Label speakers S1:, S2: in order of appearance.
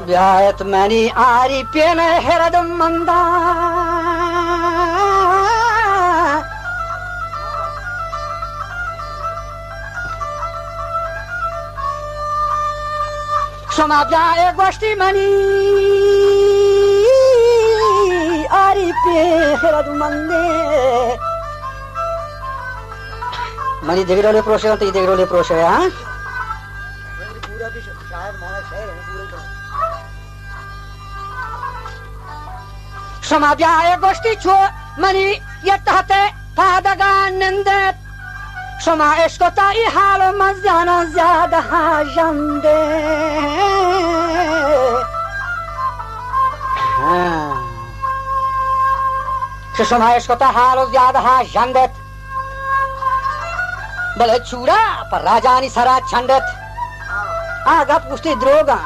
S1: ब्याहत मैंने आरी पेन हेरद मंदा क्षमा ब्याह गोष्ठी मनी आरी पे हेरद मंदे मनी देवीरोले प्रोशे तो देवीरोले प्रोशे हाँ समाब्याय गोष्टी छो मनी यत्तहते पादगानंदत समा एस्कोता ई हाल मजाना ज्यादा हाजंदे समा एस्कोता हाल ज्यादा हाजंदत बले चूड़ा पर राजानी सरा छंदत आगा पुष्टि द्रोगा